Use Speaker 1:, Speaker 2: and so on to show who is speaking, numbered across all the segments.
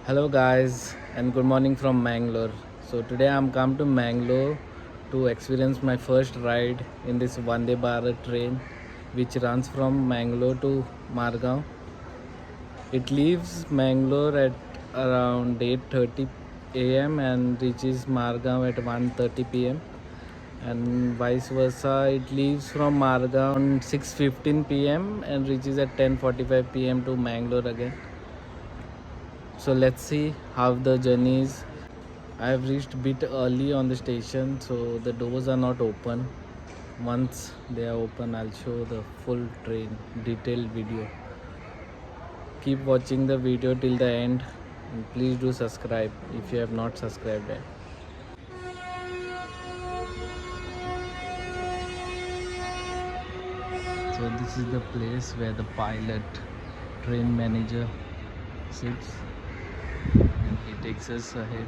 Speaker 1: Hello guys and good morning from Mangalore. So today I'm come to Mangalore to experience my first ride in this Vande Bharat train which runs from Mangalore to Margao. It leaves Mangalore at around 8:30 a.m. and reaches Margao at 1:30 p.m. and vice versa. It leaves from Margao on 6:15 p.m. and reaches at 10:45 p.m. to Mangalore again. So let's see how the journey is. I have reached a bit early on the station, so the doors are not open. Once they are open, I'll show the full train detailed video. Keep watching the video till the end and please do subscribe if you have not subscribed yet. So this is the place where the pilot, train manager sits and he takes us ahead.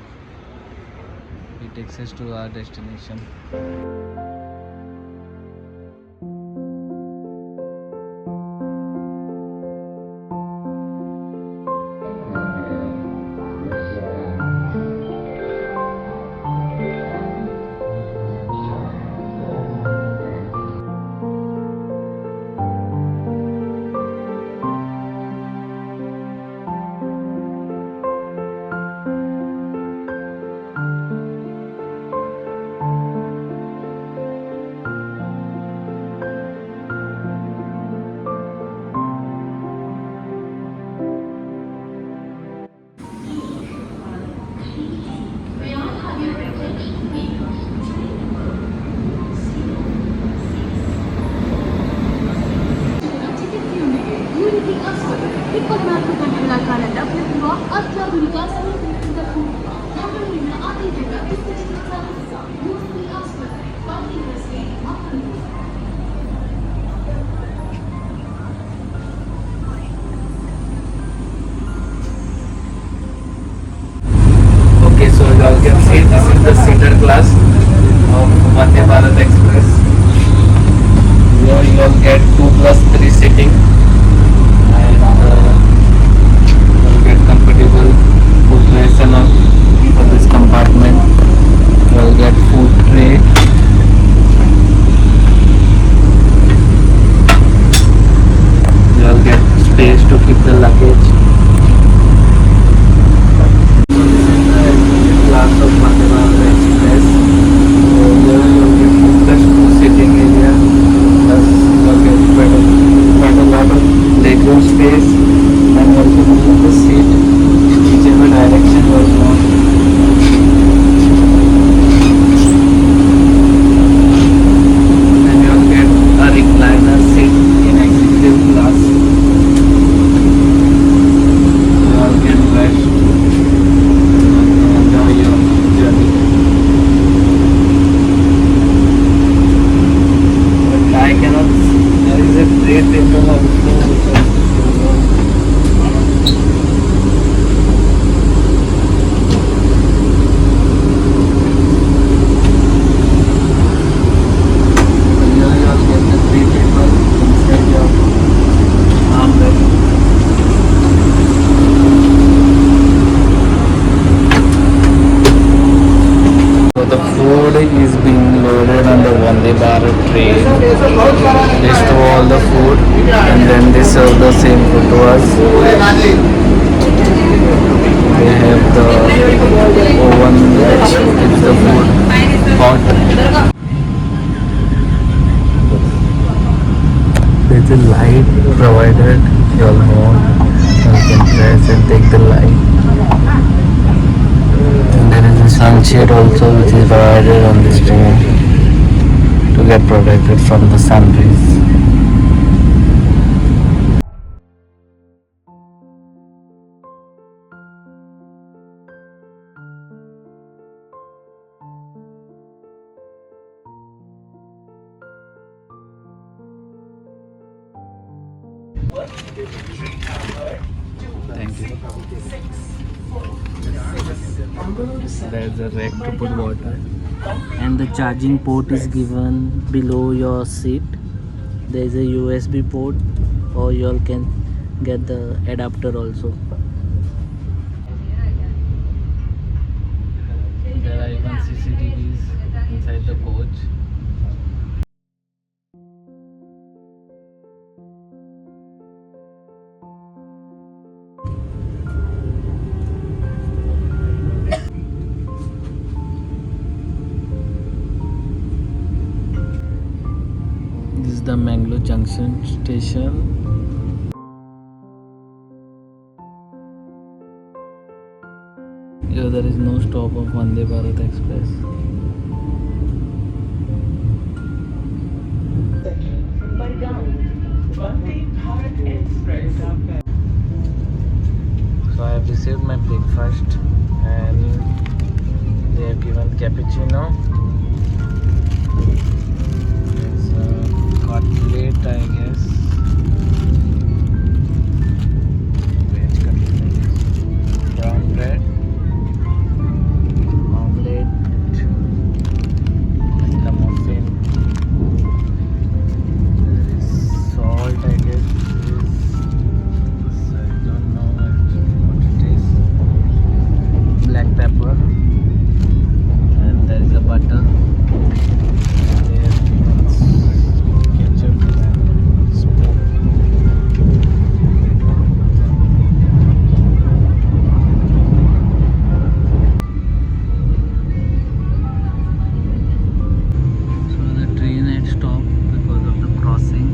Speaker 1: He takes us to our destination.
Speaker 2: ಗಂಟೆಗಳ ಕಾಲ ಲಭ್ಯವಿರುವ ಅತ್ಯಾಧುನಿಕ ಸೌಲಭ್ಯಗಳಿಂದಲೂ ಧಾರವಾಡಿನ ಅತಿವೇಗ ಚಿಕಿತ್ಸಾ unity ಆಸ್ಪತ್ರೆ ಪಾಟೀಲ್ ರಸ್ತೆ Mangaluru.
Speaker 1: Okay, so you all can see this is the seater class of Vande Bharat Express. Here you all get 2+3 sitting and you will get comfortable footrest and all for this compartment. You will get food tray. You will get space to keep the luggage. Class of Vande Bharat Express. So here you will get +2 sitting area. Plus you will get quite a lot of legroom space and you also move the seat in whichever direction you all want. And you will get a recliner seat in executive class. You all can rest. Enjoy your journey. But I cannot. There is a great table also which I here you all get the three table inside your armrest. So the food is being loaded on the Vande Bharat train. They store all the food and then they serve the same food to us. They have the oven which keeps the food hot. There's a light provided. You all know you can press and take the light. And there is a sunshade also which is provided on this train to get protected from the sun rays. Thank you. There's a rack to put water and the charging port is given below your seat. There is a USB port or you all can get the adapter also. CCTVs inside the coach. This is the Mangalore Junction station. Here there is no stop of Vande Bharat Express. So I have received my breakfast and they have given cappuccino. There's a cutlet, I guess. Veg cutlet, I guess. Brown bread, omelette, and a muffin. There is salt, I guess. This, I don't know actually what it is. Black pepper, and there is a butter. There is ketchup and spoon. So the train had stopped because of the crossing.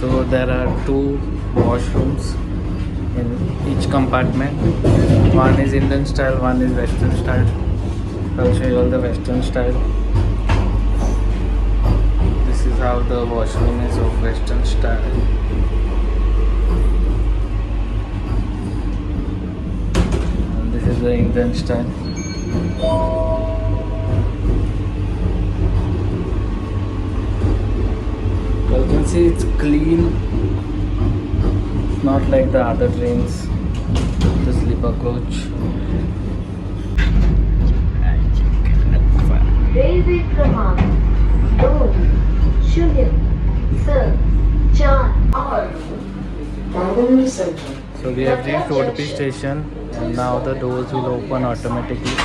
Speaker 1: So there are two washrooms in each compartment. One is Indian style, one is Western style. I'll show you all the Western style. This is how the washroom is of Western style. And this is the Indian style. You can see it's clean. It's not like the other trains, the sleeper coach.
Speaker 3: Railway क्रमांक 2 0 7 4
Speaker 1: So we have reached Odpi station and now the doors will open automatically.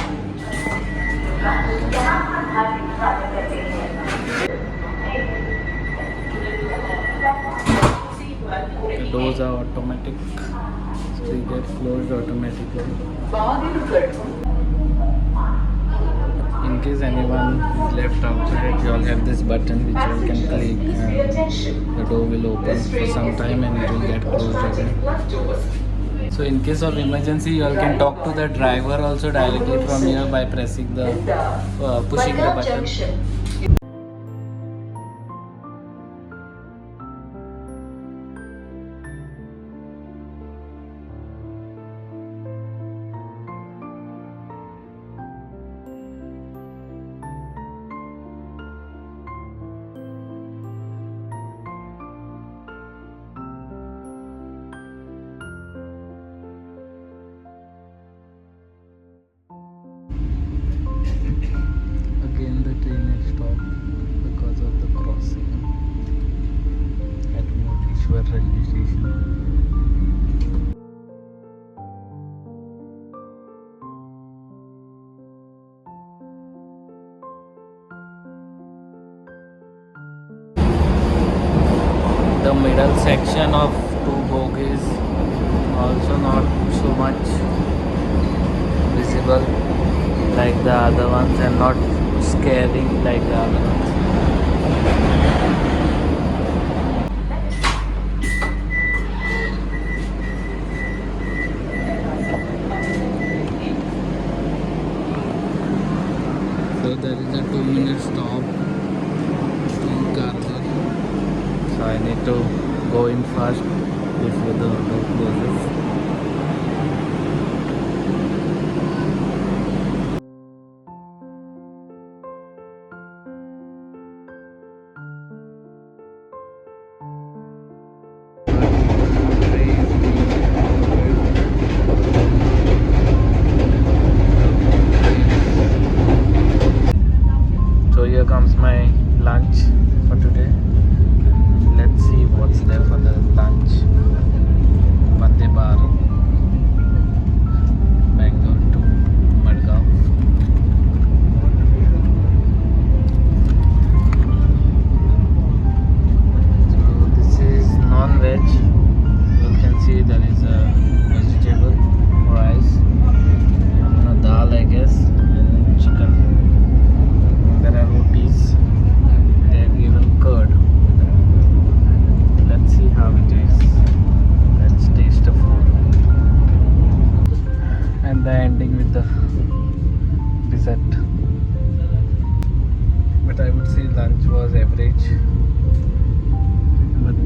Speaker 1: The doors are automatic, so they get closed automatically. In case anyone is left outside, you all have this button which you can click and the door will open for some time and it will get closed again. So in case of emergency, you all can talk to the driver also directly from here by pressing the pushing the button. Again the train had stopped because of the crossing at Moteshwar railway station. The middle section of two bogies also not so much visible like the other ones and not scary like the other ones. So there is a 2-minute stop in Garner. So I need to go in fast before the door closes. comes my lunch for today. Let's see what's there for the lunch. Vande Bharat, Bangalore to Madgaon. So this is non-veg. You can see there is a vegetable, rice, and a dal, I guess, and chicken. There are rotis. They are given curd. Let's see how it is. Let's taste the food. And the ending with the dessert. But I would say lunch was average. But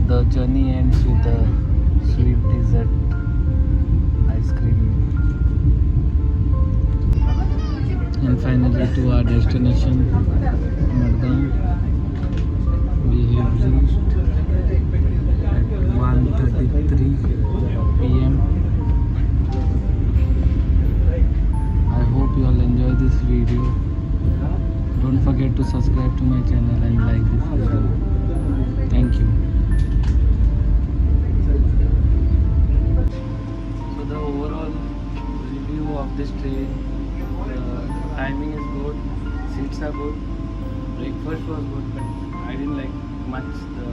Speaker 1: the journey ends with a sweet dessert ice cream. And finally to our destination, Madgaon. We have reached at 1:33 p.m. I hope you all enjoy this video. Don't forget to subscribe to my channel and like this video. Thank you. So the overall review of this train, the timing is good, seats are good, breakfast was good, but I didn't like much the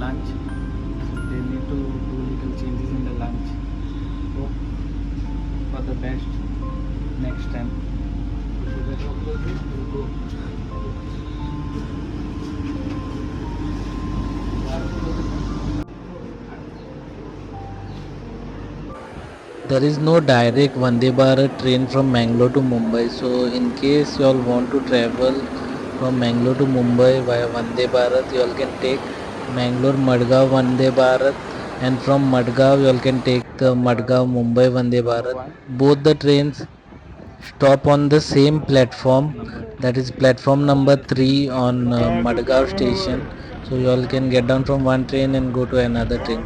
Speaker 1: lunch. So they need to do little changes in the lunch. Hope for the best next time. There is no direct Vande Bharat train from Mangalore to Mumbai. So in case you all want to travel from Mangalore to Mumbai via Vande Bharat, you all can take Mangalore Madgaon Vande Bharat, and from Madgaon you all can take the Madgaon Mumbai Vande Bharat. Both the trains stop on the same platform, that is platform number 3 on Madgaon station. So you all can get down from one train and go to another train.